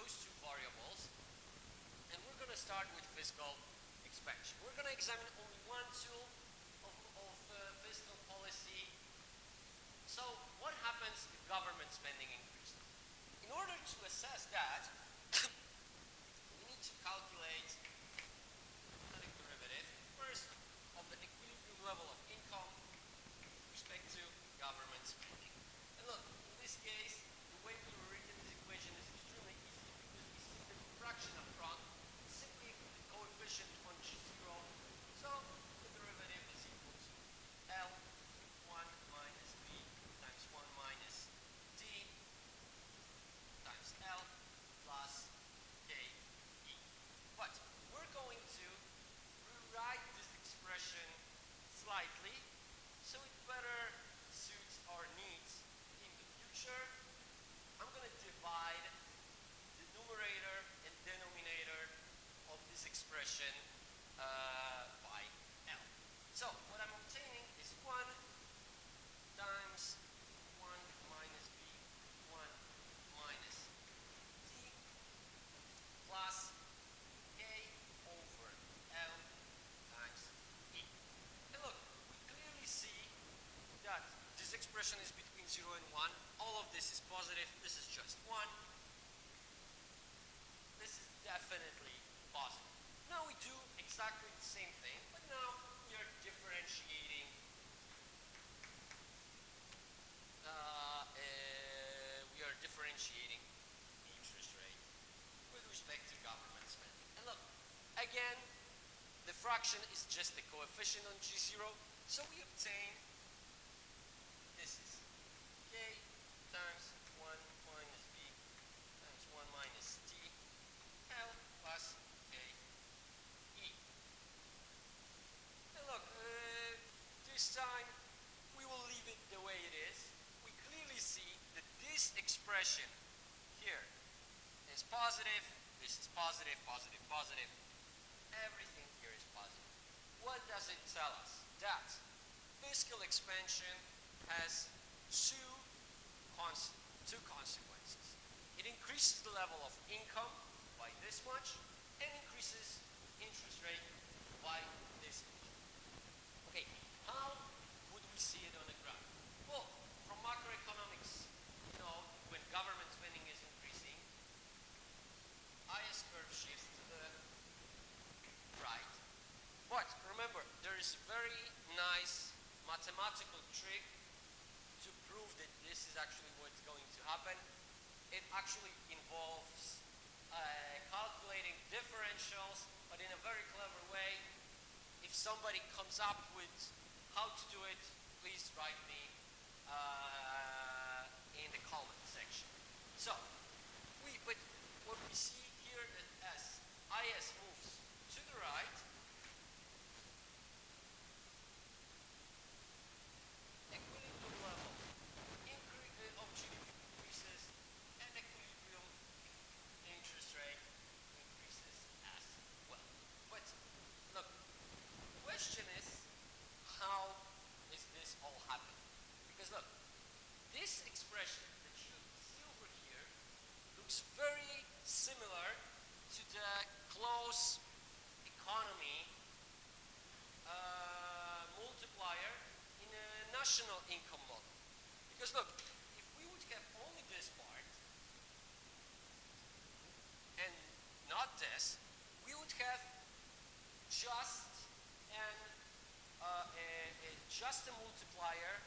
those two variables, and we're going to start with fiscal expansion. We're going to examine only one tool of fiscal policy. So what happens if government spending increases? In order to assess that, we need to calculate the derivative, first, of the equilibrium level of income with respect to government spending. And look, in this case, the way we were written this equation is extremely easy because we see the fraction up front, simply the coefficient on G0. So the derivative is equal to L 1 minus B times 1 minus D times L plus KE. But we're going to rewrite this expression slightly so it better suits our needs in the future. I'm going to divide the numerator and denominator of this expression by L. So what I'm obtaining is 1 times 1 minus B, 1 minus D, plus K over L times E. And look, we clearly see that this expression is between 0 and 1. All of this is positive. This is just 1. This is definitely positive. Now we do exactly the same thing, but now we are differentiating the interest rate with respect to government spending. And look, again, the fraction is just the coefficient on G0, so we obtain this is K times 1 minus B times 1 minus D L plus K E. And look, this time we will leave it the way it is. We clearly see that this expression here is positive, this is positive, positive, positive. Everything here is positive. What does it tell us? That fiscal expansion has two consequences. It increases the level of income by this much and increases interest rate by this much. Okay, how would we see it on a graph? Well, from macroeconomics, you know, when government spending is increasing, IS curve shifts to the right. But remember, there is a very nice mathematical trick to prove that this is actually what's going to happen. It actually involves calculating differentials, but in a very clever way. If somebody comes up with how to do it, please write me in the comment section. So, but what we see here that as IS moves to the right, equilibrium level of GDP increases and equilibrium interest rate increases as well. But look, the question is, how is this all happening? Because look, this expression that you see over here looks very similar to the close economy multiplier in a national income model. Because look, if we would have only this part and not this, we would have just a multiplier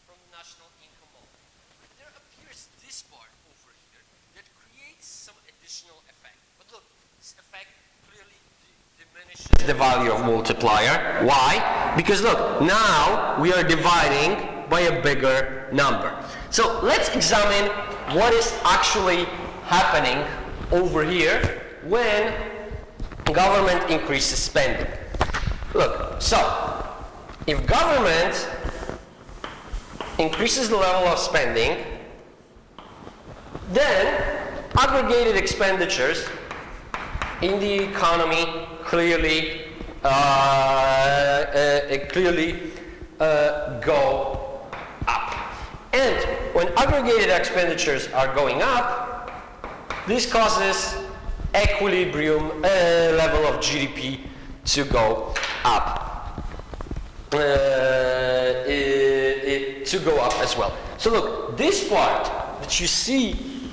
from the national income model. But there appears this part over here that creates some additional effect. But look, this effect clearly diminishes the value of multiplier. Why? Because look, now we are dividing by a bigger number. So let's examine what is actually happening over here when government increases spending. Look, so if government increases the level of spending, then aggregated expenditures in the economy clearly go up. And when aggregated expenditures are going up, this causes equilibrium level of GDP to go up. To go up as well. So look, this part that you see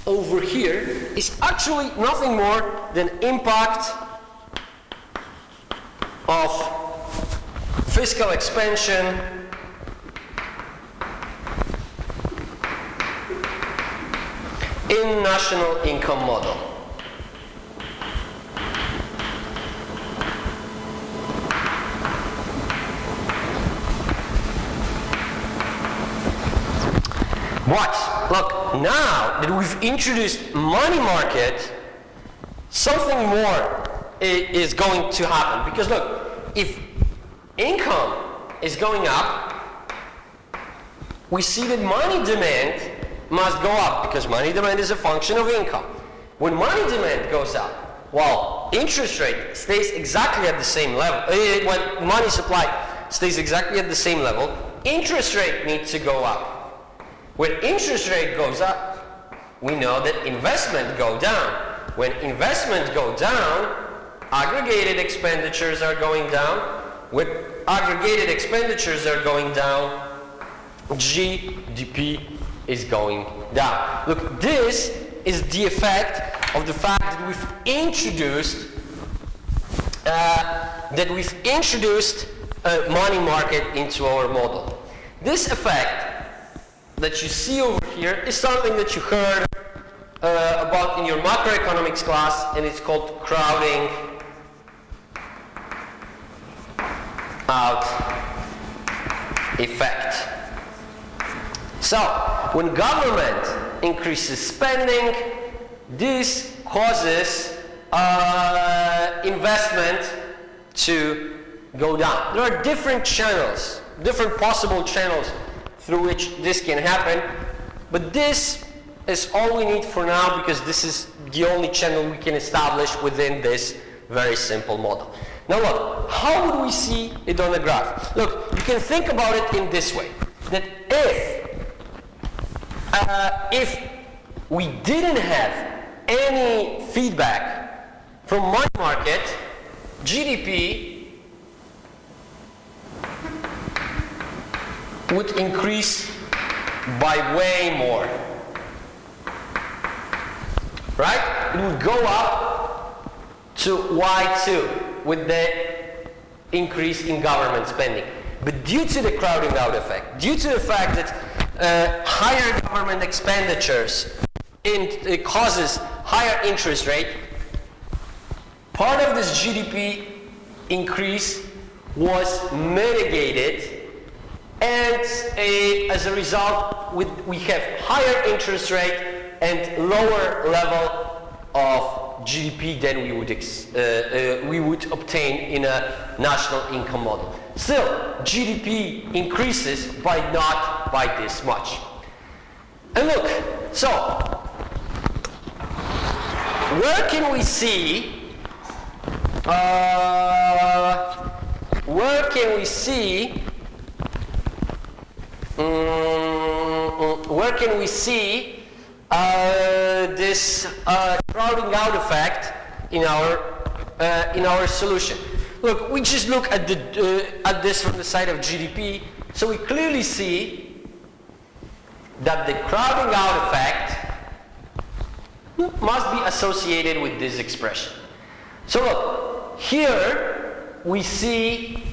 over here is actually nothing more than impact of fiscal expansion in national income model. But look, now that we've introduced money market, something more is going to happen. Because look, if income is going up, we see that money demand must go up, because money demand is a function of income. When money demand goes up, while interest rate stays exactly at the same level, when money supply stays exactly at the same level, interest rate needs to go up. When interest rate goes up, we know that investment go down. When investment go down, aggregated expenditures are going down. When aggregated expenditures are going down, GDP is going down. Look, this is the effect of the fact that we've introduced a money market into our model. This effect that you see over here is something that you heard about in your macroeconomics class, and it's called crowding out effect. So, when government increases spending, this causes investment to go down. There are different channels, different possible channels through which this can happen, but this is all we need for now, because this is the only channel we can establish within this very simple model. Now look, how would we see it on the graph? Look, you can think about it in this way, that if we didn't have any feedback from money market, GDP would increase by way more, right? It would go up to Y2 with the increase in government spending. But due to the crowding out effect, due to the fact that higher government expenditures it causes higher interest rate, part of this GDP increase was mitigated, and as a result we have higher interest rate and lower level of GDP than we would obtain in a national income model. Still, GDP increases, but not by this much. And look, so where can we see this crowding out effect in our solution? Look, we just look at this from the side of GDP, so we clearly see that the crowding out effect must be associated with this expression. So look, here we see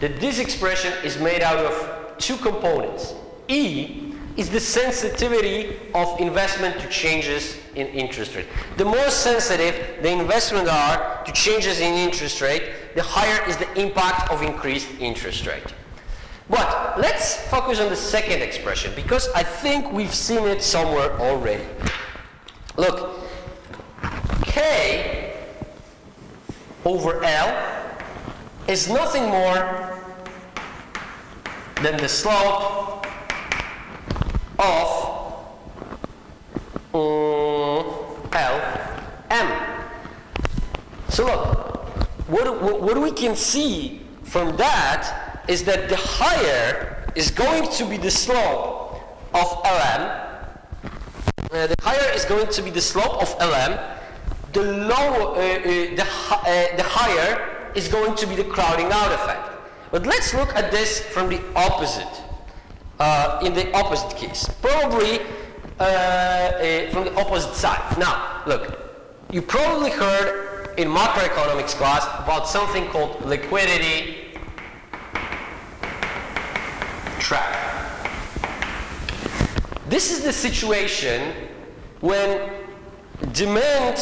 that this expression is made out of two components. E is the sensitivity of investment to changes in interest rate. The more sensitive the investment are to changes in interest rate, the higher is the impact of increased interest rate. But let's focus on the second expression, because I think we've seen it somewhere already. Look, K over L is nothing more than the slope of LM. So look, what we can see from that is that the higher is going to be the slope of LM, the higher is going to be the slope of LM, the higher is going to be the crowding out effect. But let's look at this from the opposite, in the opposite case. Probably from the opposite side. Now, look, you probably heard in macroeconomics class about something called liquidity trap. This is the situation when demand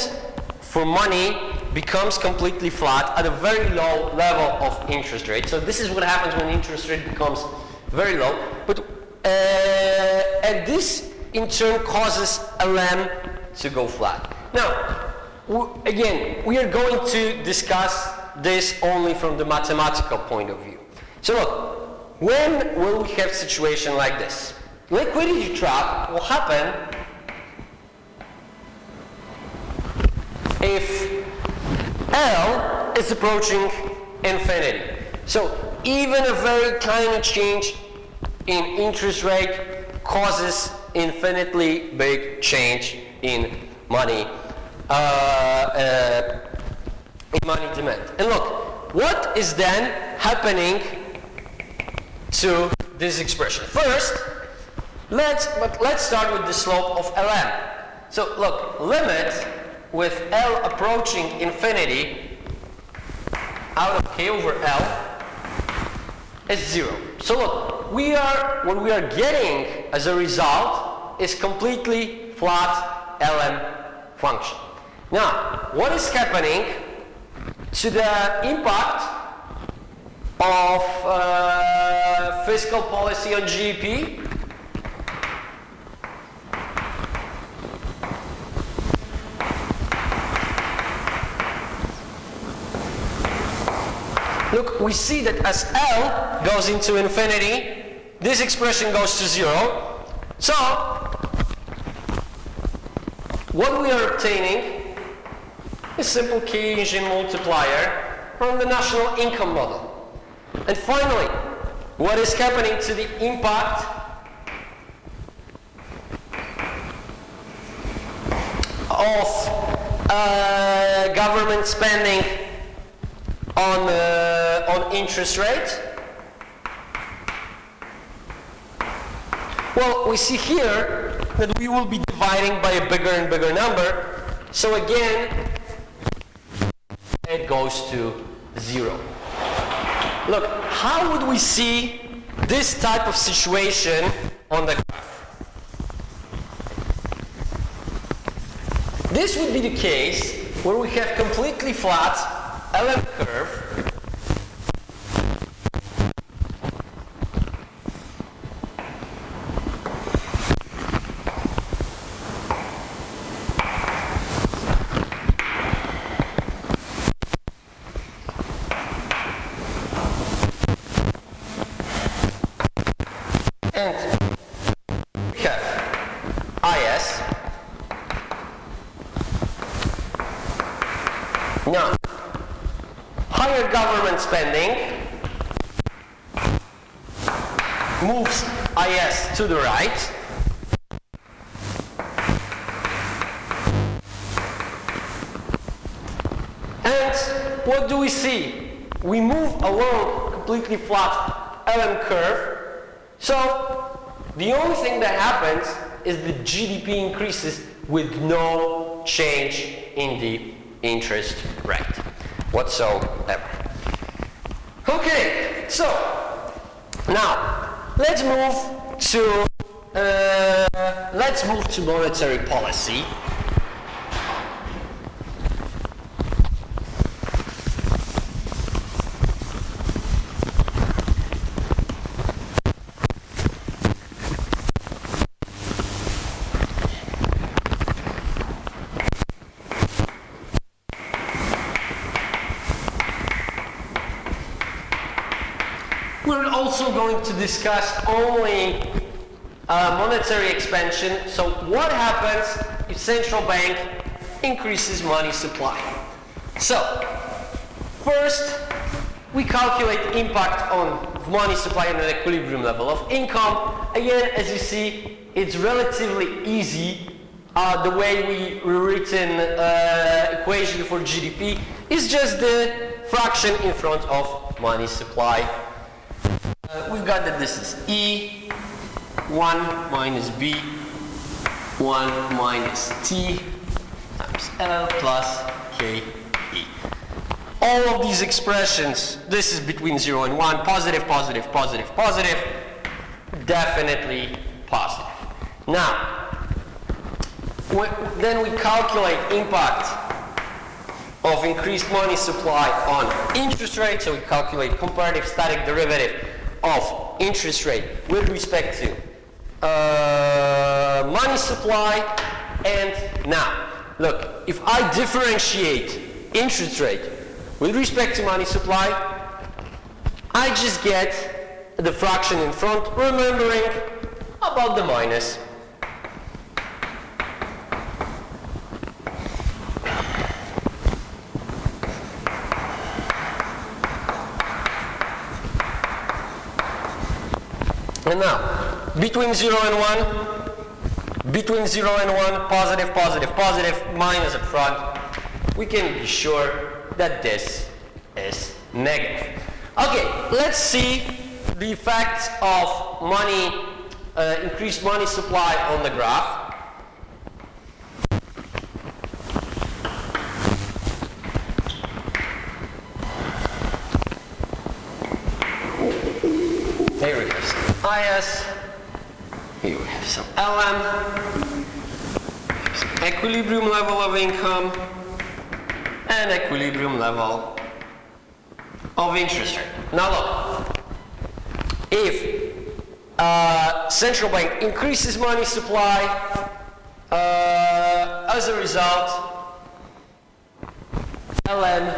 for money becomes completely flat at a very low level of interest rate. So this is what happens when interest rate becomes very low. But and this in turn causes LM to go flat. Now, again, we are going to discuss this only from the mathematical point of view. So look, when will we have a situation like this? Liquidity trap will happen if L is approaching infinity. So even a very tiny change in interest rate causes infinitely big change in money demand. And look, what is then happening to this expression? First, let's start with the slope of Lm. So look, limit with L approaching infinity out of K over L is 0. So look, what we are getting as a result is completely flat Lm function. Now, what is happening to the impact of fiscal policy on GDP? Look, we see that as L goes into infinity, this expression goes to 0. So, what we are obtaining is simple Keynesian multiplier from the national income model. And finally, what is happening to the impact of government spending on interest rate? Well, we see here that we will be dividing by a bigger and bigger number. So again, it goes to 0. Look, how would we see this type of situation on the graph? This would be the case where we have completely flat LM curve and we have IS. Now, higher government spending moves IS to the right. And what do we see? We move along completely flat LM curve. So the only thing that happens is the GDP increases with no change in the interest rate whatsoever. Okay, so now let's move to monetary policy. We're also going to discuss only monetary expansion. So what happens if central bank increases money supply? So first, we calculate the impact on money supply on an equilibrium level of income. Again, as you see, it's relatively easy the way we rewritten equation for GDP is just the fraction in front of money supply. We've got that this is E, 1 minus B, 1 minus T times L plus KE. All of these expressions, this is between 0 and 1, positive, positive, positive, positive, definitely positive. Now, then we calculate impact of increased money supply on interest rate, so we calculate comparative static derivative of interest rate with respect to money supply. And now, look, if I differentiate interest rate with respect to money supply, I just get the fraction in front, remembering about the minus. And now, between 0 and 1, positive, positive, positive, minus up front, we can be sure that this is negative. Okay, let's see the effects of money, increased money supply on the graph. Here we have some IS, here we have some LM, some equilibrium level of income, and equilibrium level of interest rate. Now look, if central bank increases money supply, as a result, LM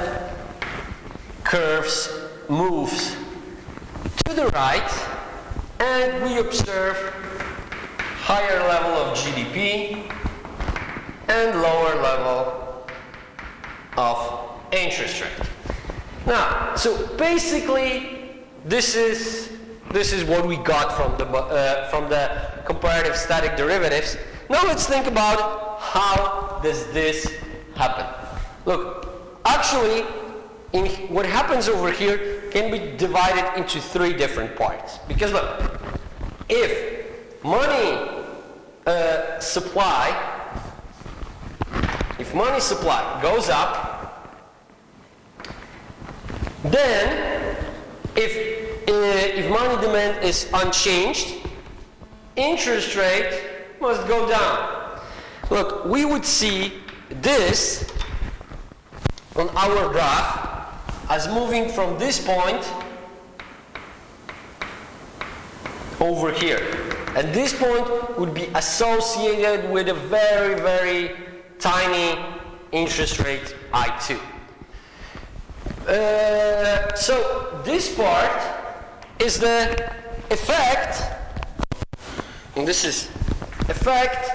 curves moves to the right, and we observe higher level of GDP and lower level of interest rate. Now, so basically, this is what we got from the comparative static derivatives. Now let's think about how does this happen. Look, actually, what happens over here can be divided into 3 different parts. Because look, if money supply goes up, then if money demand is unchanged, interest rate must go down. Look, we would see this on our graph as moving from this point over here. And this point would be associated with a very, very tiny interest rate I2. So this part is the effect, and this is effect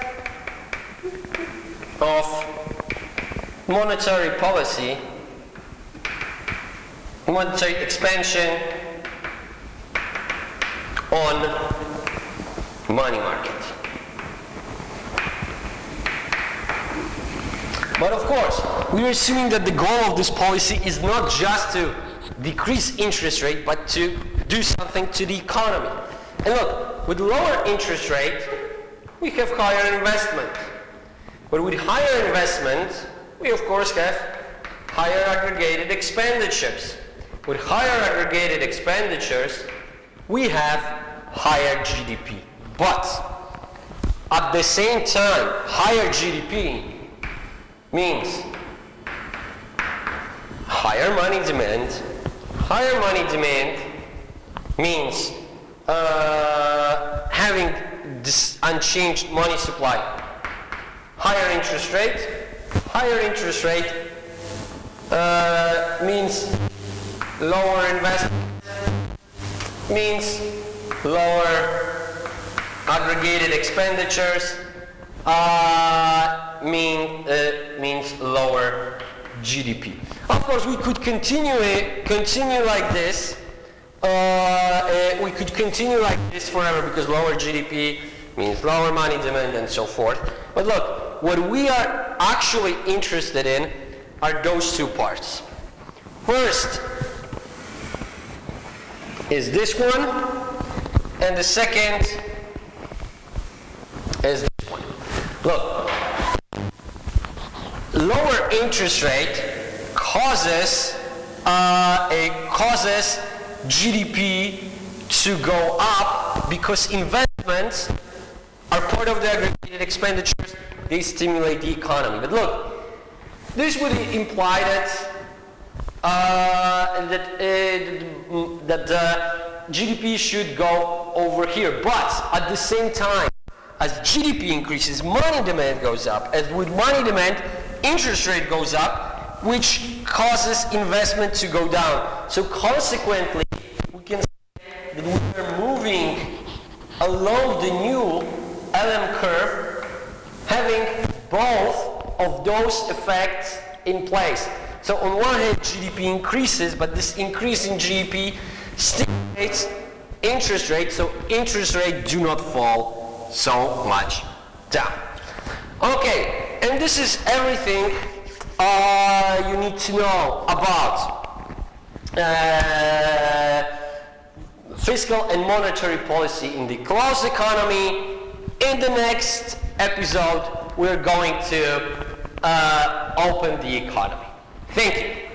of monetary policy, monetary expansion on money market. But of course, we are assuming that the goal of this policy is not just to decrease interest rate, but to do something to the economy. And look, with lower interest rate, we have higher investment. But with higher investment, we of course have higher aggregated expenditures. With higher aggregated expenditures, we have higher GDP. But at the same time, higher GDP means higher money demand. Higher money demand means having this unchanged money supply. Higher interest rate. Higher interest rate means lower investment, means lower aggregated expenditures, means lower GDP. Of course, we could continue like this. We could continue like this forever because lower GDP means lower money demand and so forth. But look, what we are actually interested in are those two parts. First is this one, and the second is this one. Look, lower interest rate causes GDP to go up because investments are part of the aggregated expenditures. They stimulate the economy. But look, this would imply that GDP should go over here. But at the same time, as GDP increases, money demand goes up. As with money demand, interest rate goes up, which causes investment to go down. So consequently, we can say that we are moving along the new LM curve, having both of those effects in place. So on one hand, GDP increases, but this increase in GDP stimulates interest rates, so interest rates do not fall so much down. Okay, and this is everything you need to know about fiscal and monetary policy in the closed economy. In the next episode, we're going to open the economy. Thank you.